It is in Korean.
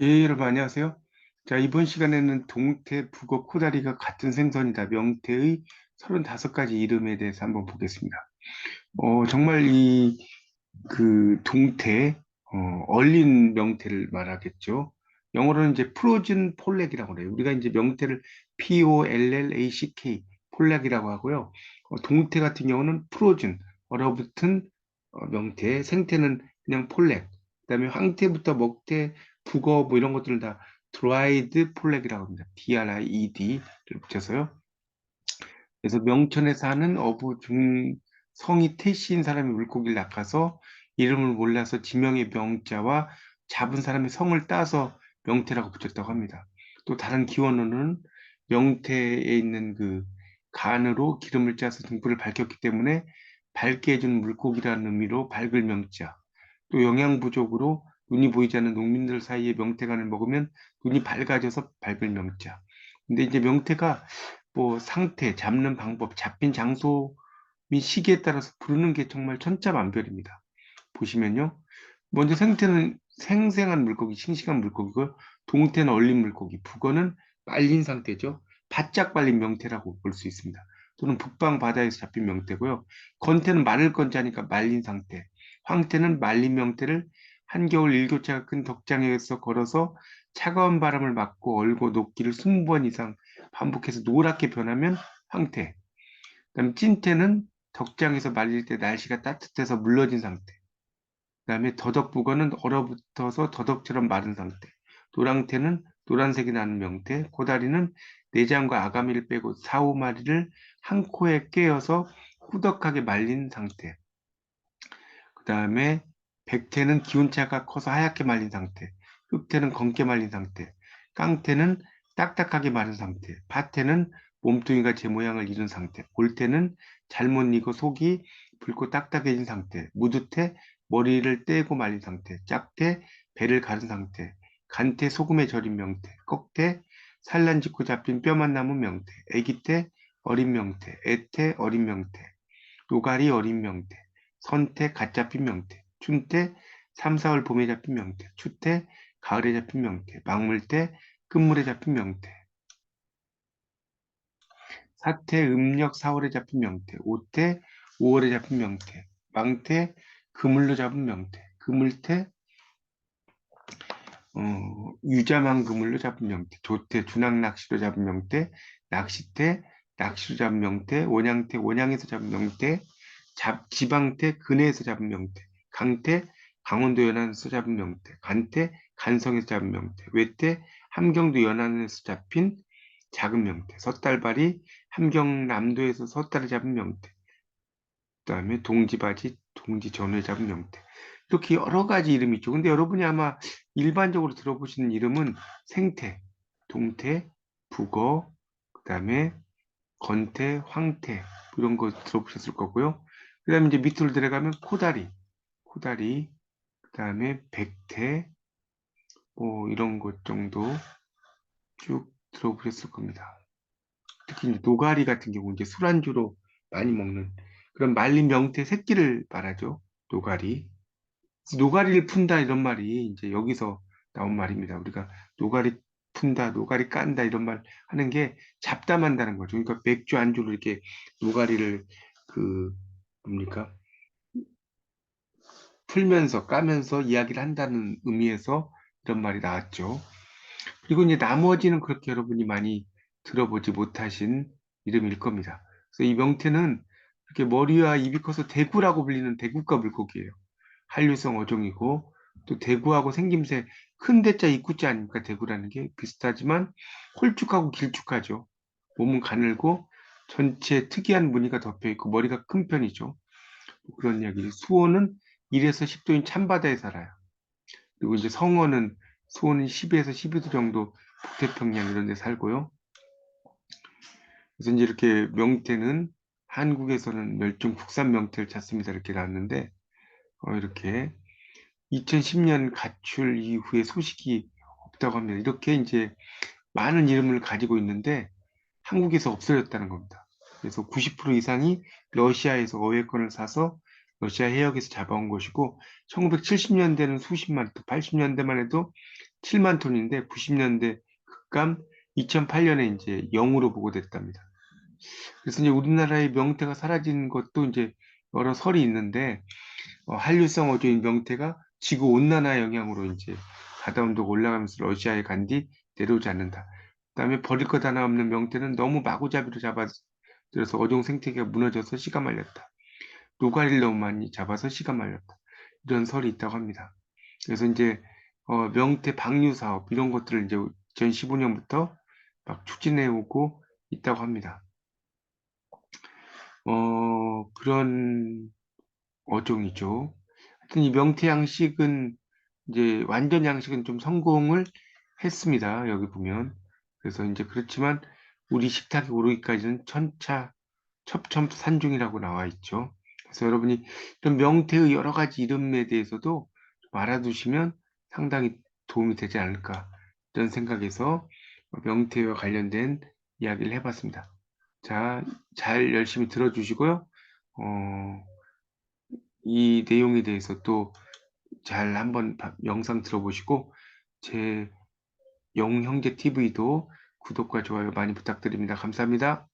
예, 여러분 안녕하세요. 자, 이번 시간에는 동태, 북어, 코다리가 같은 생선이다. 명태의 35가지 이름에 대해서 한번 보겠습니다. 정말 동태, 얼린 명태를 말하겠죠. 영어로는 이제 프로즌 폴렉이라고 그래요. 우리가 이제 명태를 POLLACK, 폴렉이라고 하고요. 동태 같은 경우는 프로즌, 얼어붙은 명태, 생태는 그냥 폴렉. 그다음에 황태부터 먹태, 북어 뭐 이런 것들은 다 드라이드 폴렉이라고 합니다. DRIED를 붙여서요. 그래서 명천에 사는 어부 중 성이 태씨인 사람이 물고기를 낚아서 이름을 몰라서 지명의 명자와 잡은 사람의 성을 따서 명태라고 붙였다고 합니다. 또 다른 기원어는 명태에 있는 그 간으로 기름을 짜서 등불을 밝혔기 때문에 밝게 해준 물고기라는 의미로 밝을 명자. 또 영양 부족으로 눈이 보이지 않는 농민들 사이에 명태간을 먹으면 눈이 밝아져서 밝을 명자. 근데 이제 명태가 뭐 상태, 잡는 방법, 잡힌 장소 및 시기에 따라서 부르는 게 정말 천차만별입니다. 보시면요. 먼저 생태는 생생한 물고기, 싱싱한 물고기고, 동태는 얼린 물고기, 북어는 말린 상태죠. 바짝 말린 명태라고 볼 수 있습니다. 또는 북방 바다에서 잡힌 명태고요. 건태는 마를 건자니까 말린 상태. 황태는 말린 명태를 한겨울 일교차가 큰 덕장에서 걸어서 차가운 바람을 맞고 얼고 녹기를 20번 이상 반복해서 노랗게 변하면 황태. 그다음 찐태는 덕장에서 말릴 때 날씨가 따뜻해서 물러진 상태. 그다음에 더덕북어는 얼어붙어서 더덕처럼 마른 상태. 노랑태는 노란색이 나는 명태. 고다리는 내장과 아가미를 빼고 4, 5마리를 한 코에 깨어서 꾸덕하게 말린 상태. 그다음에 백태는 기온차가 커서 하얗게 말린 상태. 흑태는 검게 말린 상태. 깡태는 딱딱하게 마른 상태. 파태는 몸뚱이가 제 모양을 잃은 상태. 골태는 잘못 익어 속이 붉고 딱딱해진 상태. 무드태 머리를 떼고 말린 상태. 짝태 배를 가른 상태. 간태 소금에 절인 명태. 꺽태 산란 짓고 잡힌 뼈만 남은 명태. 애기태 어린 명태. 애태 어린 명태. 노가리 어린 명태. 선태 갓 잡힌 명태. 춘태 3, 4월 봄에 잡힌 명태. 추태 가을에 잡힌 명태. 망물태 끝물에 잡힌 명태. 사태 음력 4월에 잡힌 명태. 오태 5월에 잡힌 명태. 망태 그물로 잡은 명태. 그물태 유자망 그물로 잡은 명태. 조태 주낭 낚시로 잡은 명태. 낚시태 낚시로 잡은 명태. 원양태 원양에서 잡은 명태. 지방태 근해에서 잡은 명태. 강태 강원도 연안에서 잡은 명태. 간태 간성에서 잡은 명태. 외태 함경도 연안에서 잡힌 작은 명태. 섣달발이 함경남도에서 섣달을 잡은 명태. 그다음에 동지바지, 동지전후에 잡은 명태. 이렇게 여러 가지 이름이 있죠. 근데 여러분이 아마 일반적으로 들어보시는 이름은 생태, 동태, 북어, 그다음에 건태, 황태 이런 거 들어보셨을 거고요. 그다음에 이제 밑으로 들어가면 코다리, 코다리, 그다음에 백태, 뭐 이런 것 정도 쭉 들어보셨을 겁니다. 특히 이제 노가리 같은 경우 이제 술안주로 많이 먹는 그런 말린 명태 새끼를 말하죠. 노가리. 노가리를 푼다 이런 말이 이제 여기서 나온 말입니다. 우리가 노가리 푼다, 노가리 깐다 이런 말 하는 게 잡담한다는 거죠. 그러니까 맥주 안주로 이렇게 노가리를 그 뭡니까? 풀면서 까면서 이야기를 한다는 의미에서 이런 말이 나왔죠. 그리고 이제 나머지는 그렇게 여러분이 많이 들어보지 못하신 이름일 겁니다. 그래서 이 명태는 이렇게 머리와 입이 커서 대구라고 불리는 대구과 물고기예요. 한류성 어종이고 또 대구하고 생김새 큰 대자 입구자 아닙니까? 대구라는 게 비슷하지만 홀쭉하고 길쭉하죠. 몸은 가늘고 전체 특이한 무늬가 덮여 있고 머리가 큰 편이죠. 그런 이야기. 수어는 1에서 10도인 찬바다에 살아요. 그리고 이제 성어는 수어는 10에서 12도 정도 북태평양 이런 데 살고요. 그래서 이제 이렇게 명태는 한국에서는 멸종 국산 명태를 찾습니다. 이렇게 나왔는데 이렇게 2010년 가출 이후에 소식이 없다고 합니다. 이렇게 이제 많은 이름을 가지고 있는데 한국에서 없어졌다는 겁니다. 그래서 90% 이상이 러시아에서 어획권을 사서 러시아 해역에서 잡아온 것이고 1970년대는 수십만, 또 80년대만 해도 7만 톤인데 90년대 급감 2008년에 이제 0으로 보고됐답니다. 그래서 이제 우리나라의 명태가 사라진 것도 이제 여러 설이 있는데 한류성 어조인 명태가 지구 온난화 영향으로 이제 바다 온도가 올라가면서 러시아에 간 뒤 내려오지 않는다. 그다음에 버릴 것 하나 없는 명태는 너무 마구잡이로 잡아들여서 어종 생태계가 무너져서 씨가 말렸다. 노가리를 너무 많이 잡아서 씨가 말렸다. 이런 설이 있다고 합니다. 그래서 이제 명태 방류 사업 이런 것들을 이제 2015년부터 막 추진해 오고 있다고 합니다. 그런 어종이죠. 하여튼 이 명태 양식은 이제 완전 양식은 좀 성공을 했습니다. 여기 보면. 그래서 이제 그렇지만 우리 식탁에 오르기까지는 첩첩산중이라고 나와 있죠. 그래서 여러분이 이런 명태의 여러 가지 이름에 대해서도 좀 알아두시면 상당히 도움이 되지 않을까 이런 생각에서 명태와 관련된 이야기를 해봤습니다. 자, 잘 열심히 들어주시고요. 어, 이 내용에 대해서 또 잘 한번 영상 들어보시고 제 영형제 TV도 구독과 좋아요 많이 부탁드립니다. 감사합니다.